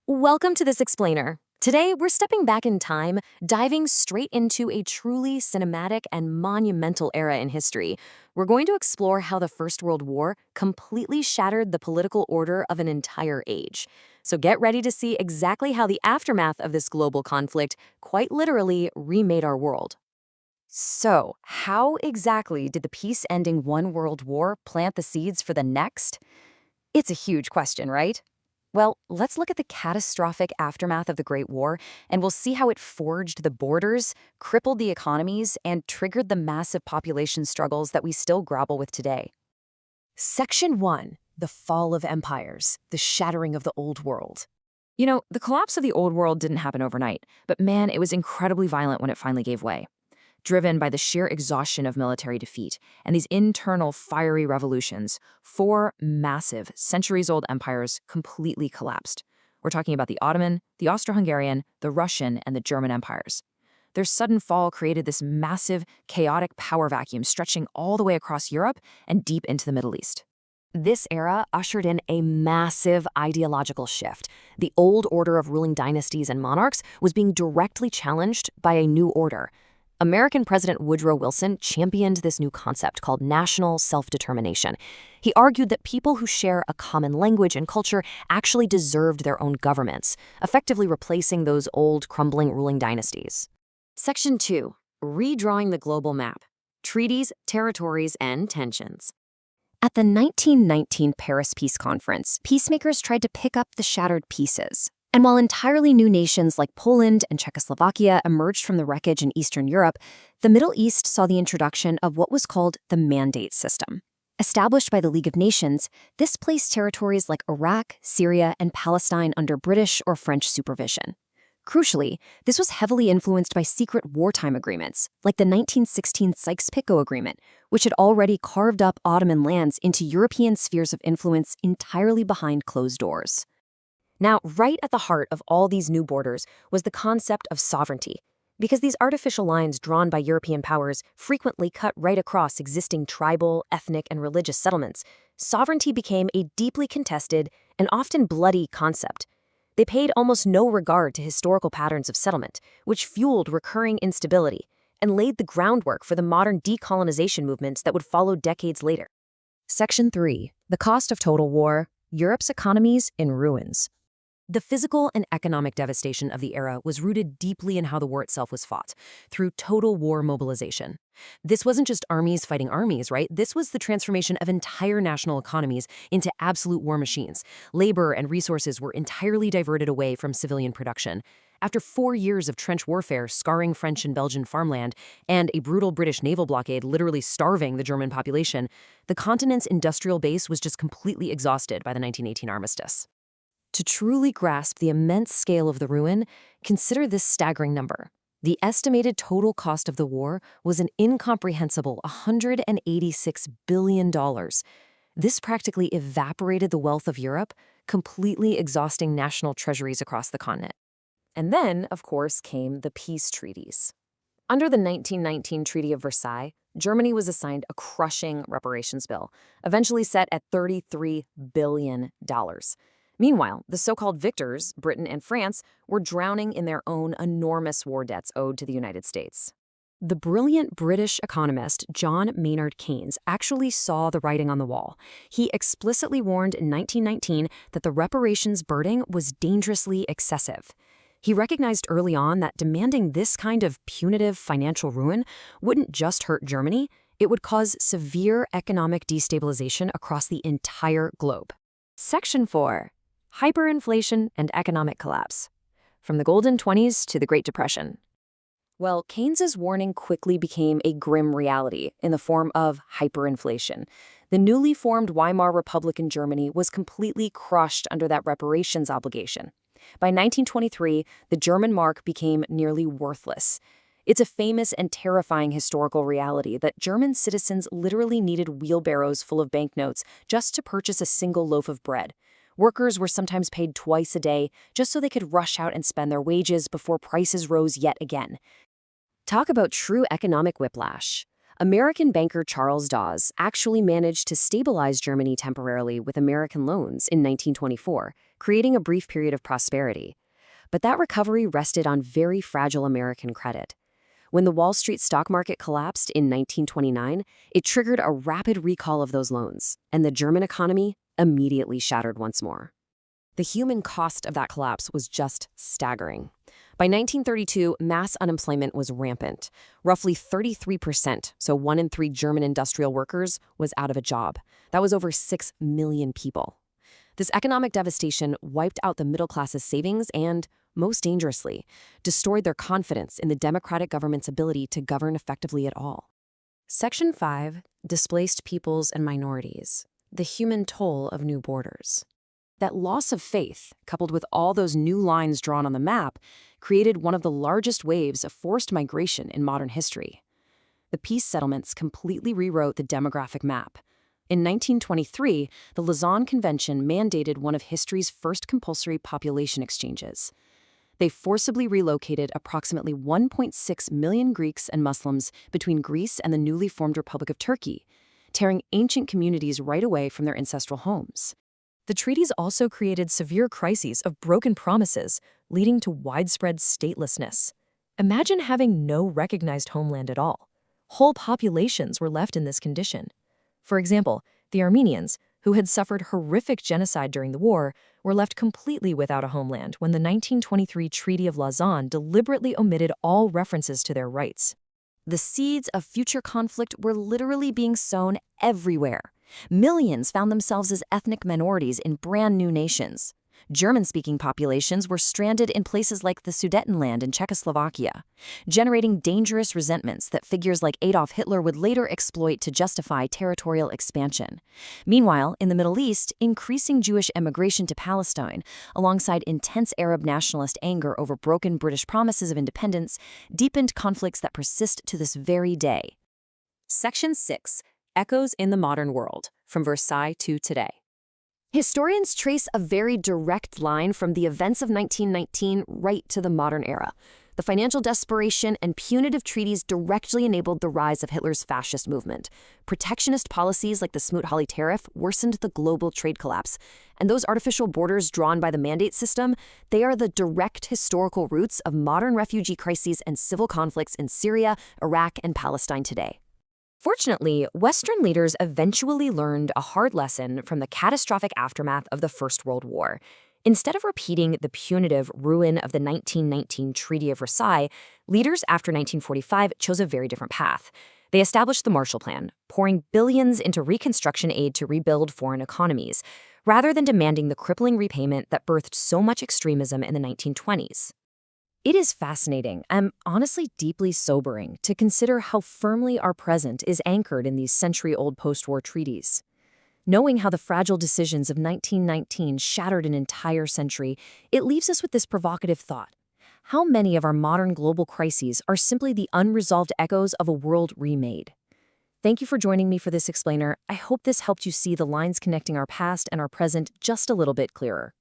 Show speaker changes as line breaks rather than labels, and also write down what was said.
Welcome to this explainer. Today, we're stepping back in time, diving straight into a truly cinematic and monumental era in history. We're going to explore how the First World War completely shattered the political order of an entire age. So get ready to see exactly how the aftermath of this global conflict quite literally remade our world. So, how exactly did the peace-ending One World War plant the seeds for the next? It's a huge question, right? Well, let's look at the catastrophic aftermath of the Great War, and we'll see how it forged the borders, crippled the economies, and triggered the massive population struggles that we still grapple with today. Section 1. The Fall of Empires, the Shattering of the Old World. The collapse of the Old World didn't happen overnight, but man, it was incredibly violent when it finally gave way. Driven by the sheer exhaustion of military defeat and these internal fiery revolutions, four massive, centuries-old empires completely collapsed. We're talking about the Ottoman, the Austro-Hungarian, the Russian, and the German empires. Their sudden fall created this massive, chaotic power vacuum stretching all the way across Europe and deep into the Middle East. This era ushered in a massive ideological shift. The old order of ruling dynasties and monarchs was being directly challenged by a new order. American President Woodrow Wilson championed this new concept called national self-determination. He argued that people who share a common language and culture actually deserved their own governments, effectively replacing those old, crumbling ruling dynasties. Section 2. Redrawing the global map. Treaties, territories, and tensions. At the 1919 Paris Peace Conference, peacemakers tried to pick up the shattered pieces. And while entirely new nations like Poland and Czechoslovakia emerged from the wreckage in Eastern Europe, the Middle East saw the introduction of what was called the Mandate System. Established by the League of Nations, this placed territories like Iraq, Syria, and Palestine under British or French supervision. Crucially, this was heavily influenced by secret wartime agreements, like the 1916 Sykes-Picot Agreement, which had already carved up Ottoman lands into European spheres of influence entirely behind closed doors. Now, right at the heart of all these new borders was the concept of sovereignty. Because these artificial lines drawn by European powers frequently cut right across existing tribal, ethnic, and religious settlements, sovereignty became a deeply contested and often bloody concept. They paid almost no regard to historical patterns of settlement, which fueled recurring instability and laid the groundwork for the modern decolonization movements that would follow decades later. Section 3. The Cost of Total War. Europe's Economies in Ruins. The physical and economic devastation of the era was rooted deeply in how the war itself was fought, through total war mobilization. This wasn't just armies fighting armies, right? This was the transformation of entire national economies into absolute war machines. Labor and resources were entirely diverted away from civilian production. After 4 years of trench warfare scarring French and Belgian farmland, and a brutal British naval blockade literally starving the German population, the continent's industrial base was just completely exhausted by the 1918 armistice. To truly grasp the immense scale of the ruin, consider this staggering number. The estimated total cost of the war was an incomprehensible $186 billion. This practically evaporated the wealth of Europe, completely exhausting national treasuries across the continent. And then, of course, came the peace treaties. Under the 1919 Treaty of Versailles, Germany was assigned a crushing reparations bill, eventually set at $33 billion. Meanwhile, the so-called victors, Britain and France, were drowning in their own enormous war debts owed to the United States. The brilliant British economist John Maynard Keynes actually saw the writing on the wall. He explicitly warned in 1919 that the reparations burden was dangerously excessive. He recognized early on that demanding this kind of punitive financial ruin wouldn't just hurt Germany, it would cause severe economic destabilization across the entire globe. Section 4. Hyperinflation and economic collapse. From the Golden 20s to the Great Depression. Well, Keynes's warning quickly became a grim reality in the form of hyperinflation. The newly formed Weimar Republic in Germany was completely crushed under that reparations obligation. By 1923, the German mark became nearly worthless. It's a famous and terrifying historical reality that German citizens literally needed wheelbarrows full of banknotes just to purchase a single loaf of bread. Workers were sometimes paid twice a day just so they could rush out and spend their wages before prices rose yet again. Talk about true economic whiplash. American banker Charles Dawes actually managed to stabilize Germany temporarily with American loans in 1924, creating a brief period of prosperity. But that recovery rested on very fragile American credit. When the Wall Street stock market collapsed in 1929, it triggered a rapid recall of those loans, and the German economy immediately shattered once more. The human cost of that collapse was just staggering. By 1932, mass unemployment was rampant. Roughly 33%, so 1 in 3 German industrial workers, was out of a job. That was over 6 million people. This economic devastation wiped out the middle class's savings and, most dangerously, destroyed their confidence in the democratic government's ability to govern effectively at all. Section 5, Displaced Peoples and Minorities, the human toll of new borders. That loss of faith, coupled with all those new lines drawn on the map, created one of the largest waves of forced migration in modern history. The peace settlements completely rewrote the demographic map. In 1923, the Lausanne Convention mandated one of history's first compulsory population exchanges. They forcibly relocated approximately 1.6 million Greeks and Muslims between Greece and the newly formed Republic of Turkey, tearing ancient communities right away from their ancestral homes. The treaties also created severe crises of broken promises, leading to widespread statelessness. Imagine having no recognized homeland at all. Whole populations were left in this condition. For example, the Armenians, who had suffered horrific genocide during the war, were left completely without a homeland when the 1923 Treaty of Lausanne deliberately omitted all references to their rights. The seeds of future conflict were literally being sown everywhere. Millions found themselves as ethnic minorities in brand new nations. German-speaking populations were stranded in places like the Sudetenland in Czechoslovakia, generating dangerous resentments that figures like Adolf Hitler would later exploit to justify territorial expansion. Meanwhile, in the Middle East, increasing Jewish emigration to Palestine, alongside intense Arab nationalist anger over broken British promises of independence, deepened conflicts that persist to this very day. Section 6. Echoes in the Modern World, from Versailles to today. Historians trace a very direct line from the events of 1919 right to the modern era. The financial desperation and punitive treaties directly enabled the rise of Hitler's fascist movement. Protectionist policies like the Smoot-Hawley tariff worsened the global trade collapse. And those artificial borders drawn by the mandate system, they are the direct historical roots of modern refugee crises and civil conflicts in Syria, Iraq, and Palestine today. Fortunately, Western leaders eventually learned a hard lesson from the catastrophic aftermath of the First World War. Instead of repeating the punitive ruin of the 1919 Treaty of Versailles, leaders after 1945 chose a very different path. They established the Marshall Plan, pouring billions into reconstruction aid to rebuild foreign economies, rather than demanding the crippling repayment that birthed so much extremism in the 1920s. It is fascinating and honestly deeply sobering to consider how firmly our present is anchored in these century-old post-war treaties. Knowing how the fragile decisions of 1919 shattered an entire century, it leaves us with this provocative thought. How many of our modern global crises are simply the unresolved echoes of a world remade? Thank you for joining me for this explainer. I hope this helped you see the lines connecting our past and our present just a little bit clearer.